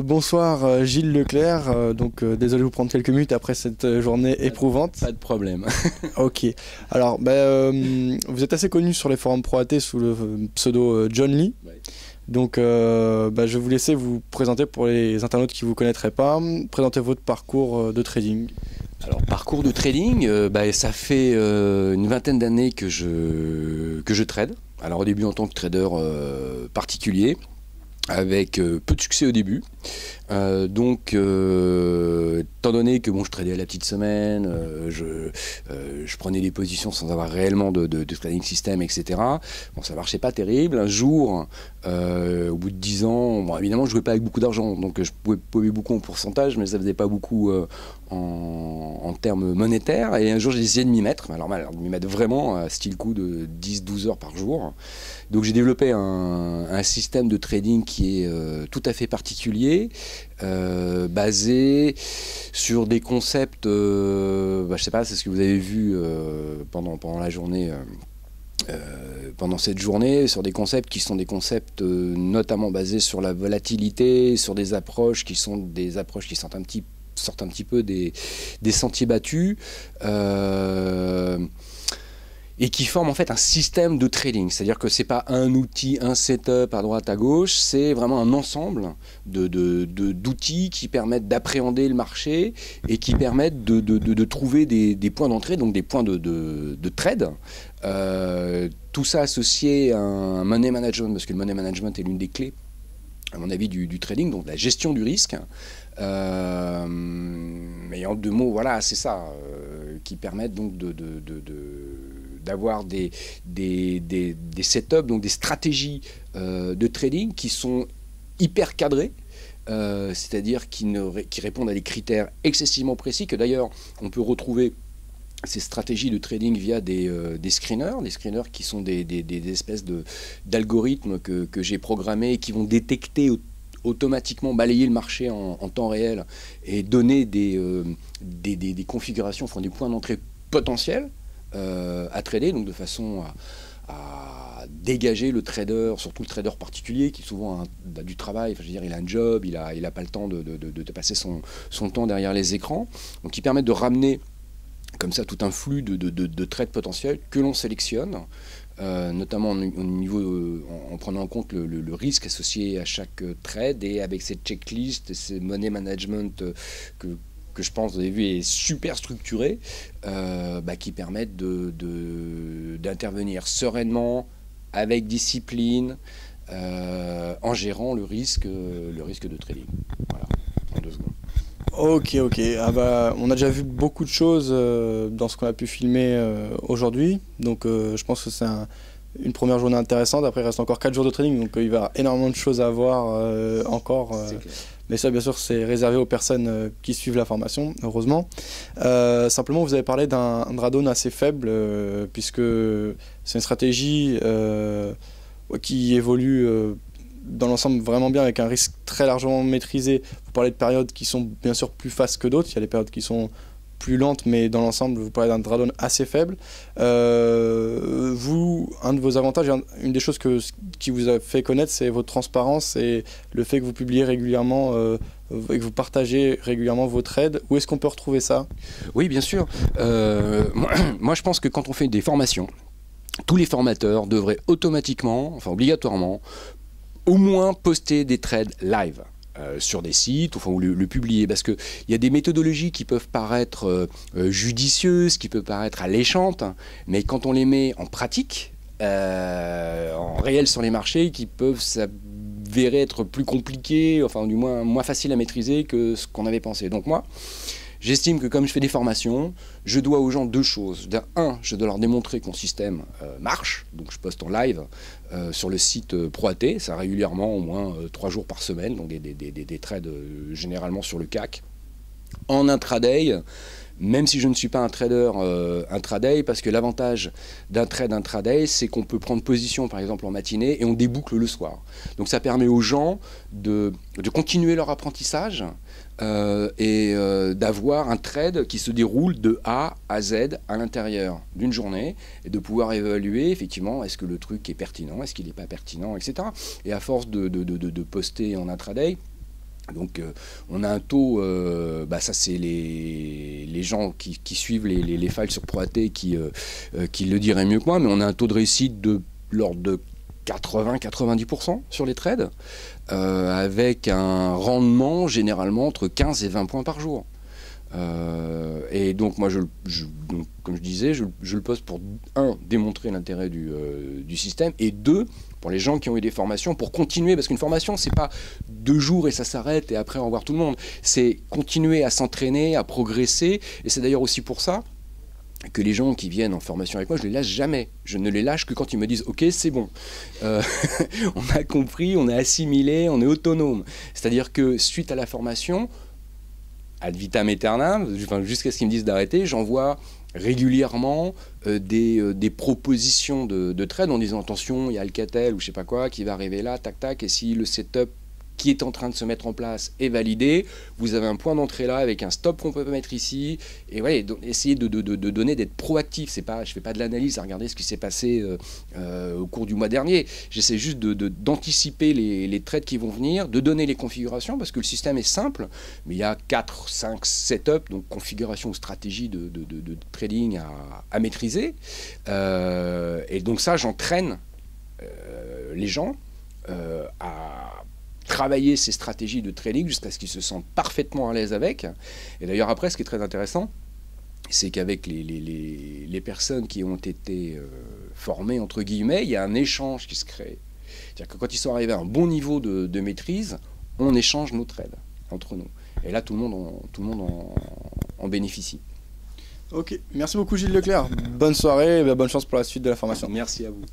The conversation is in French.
Bonsoir Gilles Leclerc, désolé de vous prendre quelques minutes après cette journée éprouvante. Pas de problème. Ok, alors vous êtes assez connu sur les forums ProAT sous le pseudo John Lee. Ouais. Je vais vous laisser vous présenter pour les internautes qui ne vous connaîtraient pas, présenter votre parcours de trading. Alors parcours de trading, ça fait une vingtaine d'années que je trade. Alors au début en tant que trader particulier, avec peu de succès au début. Étant donné que je tradais à la petite semaine, je prenais des positions sans avoir réellement de trading system, etc. Bon, ça marchait pas terrible. Un jour, au bout de 10 ans, bon, évidemment, je jouais pas avec beaucoup d'argent, donc je pouvais payer beaucoup en pourcentage, mais ça faisait pas beaucoup en termes monétaires. Et un jour, j'ai décidé de m'y mettre, alors de m'y mettre vraiment, style coup de 10-12 heures par jour. Donc j'ai développé un système de trading qui est tout à fait particulier, basé sur des concepts, je sais pas, c'est ce que vous avez vu pendant la journée, pendant cette journée, sur des concepts qui sont des concepts notamment basés sur la volatilité, sur des approches qui sont sortent un petit peu des sentiers battus. Et qui forment en fait un système de trading. C'est-à-dire que c'est pas un outil, un setup à droite, à gauche, c'est vraiment un ensemble d'outils qui permettent d'appréhender le marché et qui permettent de trouver des points d'entrée, donc des points de trade. Tout ça associé à un money management, parce que le money management est l'une des clés, à mon avis, du trading, donc la gestion du risque. Mais en deux mots, voilà, c'est ça, qui permettent donc d'avoir des setups, donc des stratégies de trading qui sont hyper cadrées, c'est-à-dire qui répondent à des critères excessivement précis, que d'ailleurs on peut retrouver ces stratégies de trading via des screeners qui sont des espèces d'algorithmes que j'ai programmés et qui vont détecter automatiquement, balayer le marché en temps réel et donner des configurations, enfin des points d'entrée potentiels à trader, donc de façon à dégager le trader, surtout le trader particulier qui souvent a du travail, enfin, je veux dire, il a un job, il a pas le temps de passer son temps derrière les écrans, donc qui permettent de ramener comme ça tout un flux de trades potentiels que l'on sélectionne, notamment en prenant en compte le risque associé à chaque trade, et avec cette checklist, ces money management que je pense, vous avez vu, est super structuré, qui permettent d'intervenir sereinement, avec discipline, en gérant le risque de trading. Voilà, en 2 secondes. Ok, on a déjà vu beaucoup de choses dans ce qu'on a pu filmer aujourd'hui, donc je pense que c'est une première journée intéressante. Après il reste encore 4 jours de trading, donc il va y avoir énormément de choses à voir encore. Mais ça, bien sûr, c'est réservé aux personnes qui suivent la formation, heureusement. Simplement, vous avez parlé d'un drawdown assez faible, puisque c'est une stratégie qui évolue dans l'ensemble vraiment bien, avec un risque très largement maîtrisé. Vous parlez de périodes qui sont bien sûr plus fastes que d'autres. Il y a des périodes qui sont plus lentes, mais dans l'ensemble, vous parlez d'un drawdown assez faible. Vous, un de vos avantages, une des choses qui vous a fait connaître, c'est votre transparence et le fait que vous publiez régulièrement et que vous partagez régulièrement vos trades. Où est-ce qu'on peut retrouver ça? Oui, bien sûr. Moi, je pense que quand on fait des formations, tous les formateurs devraient automatiquement, enfin obligatoirement, au moins poster des trades live sur des sites, enfin, ou le publier, parce qu'il y a des méthodologies qui peuvent paraître judicieuses, qui peuvent paraître alléchantes, mais quand on les met en pratique, en réel sur les marchés, qui peuvent s'avérer être plus compliquées, enfin du moins faciles à maîtriser que ce qu'on avait pensé. Donc moi, j'estime que comme je fais des formations, je dois aux gens 2 choses. Un, je dois leur démontrer que mon système marche, donc je poste en live sur le site ProAT, ça régulièrement, au moins 3 jours par semaine, donc des trades généralement sur le CAC. En intraday, même si je ne suis pas un trader intraday, parce que l'avantage d'un trade intraday, c'est qu'on peut prendre position par exemple en matinée et on déboucle le soir. Donc ça permet aux gens de continuer leur apprentissage et d'avoir un trade qui se déroule de A à Z à l'intérieur d'une journée et de pouvoir évaluer effectivement est-ce que le truc est pertinent, est-ce qu'il n'est pas pertinent, etc. Et à force de poster en intraday, Donc on a un taux, ça c'est les gens qui suivent les files sur ProAT qui le diraient mieux que moi, mais on a un taux de réussite de l'ordre de 80-90% sur les trades, avec un rendement généralement entre 15 et 20 points par jour. Et donc moi, donc, comme je disais, je le poste pour, un, démontrer l'intérêt du système, et deux, pour les gens qui ont eu des formations, pour continuer, parce qu'une formation, c'est pas 2 jours et ça s'arrête et après au revoir tout le monde. C'est continuer à s'entraîner, à progresser, et c'est d'ailleurs aussi pour ça que les gens qui viennent en formation avec moi, je les lâche jamais. Je ne les lâche que quand ils me disent « Ok, c'est bon, on a compris, on a assimilé, on est autonome ». C'est-à-dire que suite à la formation, ad vitam aeternam, jusqu'à ce qu'ils me disent d'arrêter, j'envoie régulièrement des propositions de trade en disant attention, il y a Alcatel ou je sais pas quoi qui va arriver là, tac tac, et si le setup qui est en train de se mettre en place est validé, vous avez un point d'entrée là avec un stop qu'on peut mettre ici, et ouais, essayer de donner, d'être proactif. C'est pas, je fais pas de l'analyse à regarder ce qui s'est passé au cours du mois dernier, j'essaie juste d'anticiper les trades qui vont venir, de donner les configurations, parce que le système est simple, mais il y a 4, 5 setups, donc configuration ou stratégie de trading à maîtriser, et donc ça, j'entraîne les gens à travailler ces stratégies de trading jusqu'à ce qu'ils se sentent parfaitement à l'aise avec. Et d'ailleurs après, ce qui est très intéressant, c'est qu'avec les personnes qui ont été formées, entre guillemets, il y a un échange qui se crée. C'est-à-dire que quand ils sont arrivés à un bon niveau de maîtrise, on échange nos trades entre nous. Et là, tout le monde en bénéficie. Ok, merci beaucoup Gilles Leclerc. Bonne soirée et bonne chance pour la suite de la formation. Merci à vous.